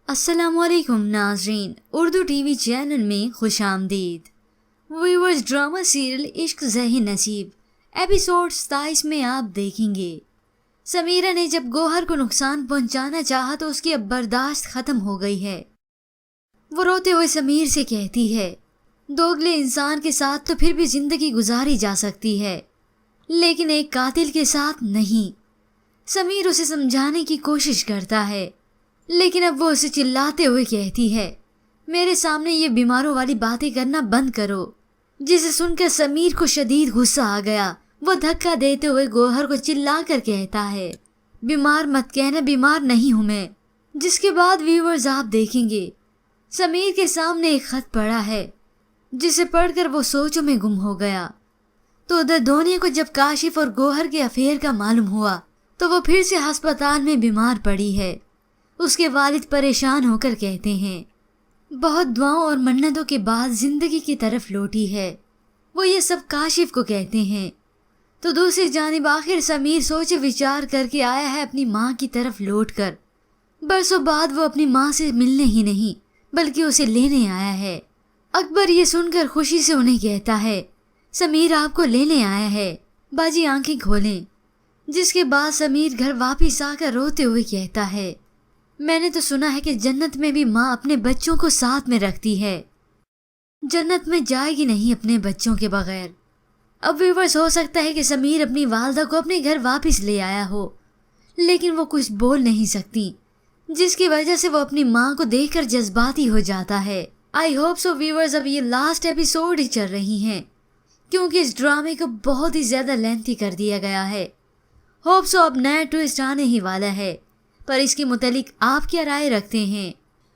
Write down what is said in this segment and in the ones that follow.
अस्सलाम वालेकुम नाज़रीन, उर्दू टीवी चैनल में खुश आमदीद। व्यूअर्स, ड्रामा सीरियल इश्क ज़ही नसीब एपिसोड 27 में आप देखेंगे समीरा ने जब गौहर को नुकसान पहुंचाना चाहा तो उसकी अब बर्दाश्त ख़त्म हो गई है। वो रोते हुए समीर से कहती है, दोगले इंसान के साथ तो फिर भी ज़िंदगी गुजारी जा सकती है, लेकिन एक कातिल के साथ नहीं। समीर उसे समझाने की कोशिश करता है, लेकिन अब वो उसे चिल्लाते हुए कहती है, मेरे सामने ये बीमारों वाली बातें करना बंद करो। जिसे सुनकर समीर को शदीद गुस्सा आ गया। वो धक्का देते हुए गौहर को चिल्लाकर कहता है, बीमार मत कहना, बीमार नहीं हूँ मैं। जिसके बाद व्यूअर्स आप देखेंगे समीर के सामने एक खत पड़ा है, जिसे पढ़कर वो सोचों में गुम हो गया। तो उधर दोनिया को जब काशिफ और गौहर के अफेयर का मालूम हुआ तो वो फिर से अस्पताल में बीमार पड़ी है। उसके वालिद परेशान होकर कहते हैं, बहुत दुआओं और मन्नतों के बाद जिंदगी की तरफ लौटी है। वो ये सब काशिफ को कहते हैं। तो दूसरी जानिब आखिर समीर सोचे विचार करके आया है अपनी माँ की तरफ लौटकर। बरसों बाद वो अपनी माँ से मिलने ही नहीं बल्कि उसे लेने आया है। अकबर ये सुनकर खुशी से उन्हें कहता है, समीर आपको लेने आया है, बाजी आंखें खोलें। जिसके बाद समीर घर वापिस आकर रोते हुए कहता है, मैंने तो सुना है कि जन्नत में भी माँ अपने बच्चों को साथ में रखती है, जन्नत में जाएगी नहीं अपने बच्चों के बगैर। अब व्यूअर्स, हो सकता है कि समीर अपनी वालदा को अपने घर वापस ले आया हो, लेकिन वो कुछ बोल नहीं सकती, जिसकी वजह से वो अपनी माँ को देखकर जज्बाती हो जाता है। आई होप सो व्यूअर्स, अब ये लास्ट एपिसोड ही चल रही हैं, क्योंकि इस ड्रामे को बहुत ही ज्यादा लेंथी कर दिया गया है। होप सो अब नया ट्विस्ट आने ही वाला है, पर इसके मुतालिक आप क्या राय रखते हैं?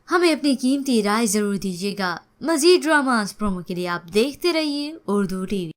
हमें अपनी कीमती राय ज़रूर दीजिएगा। मज़ीद ड्रामास प्रोमो के लिए आप देखते रहिए उर्दू टीवी।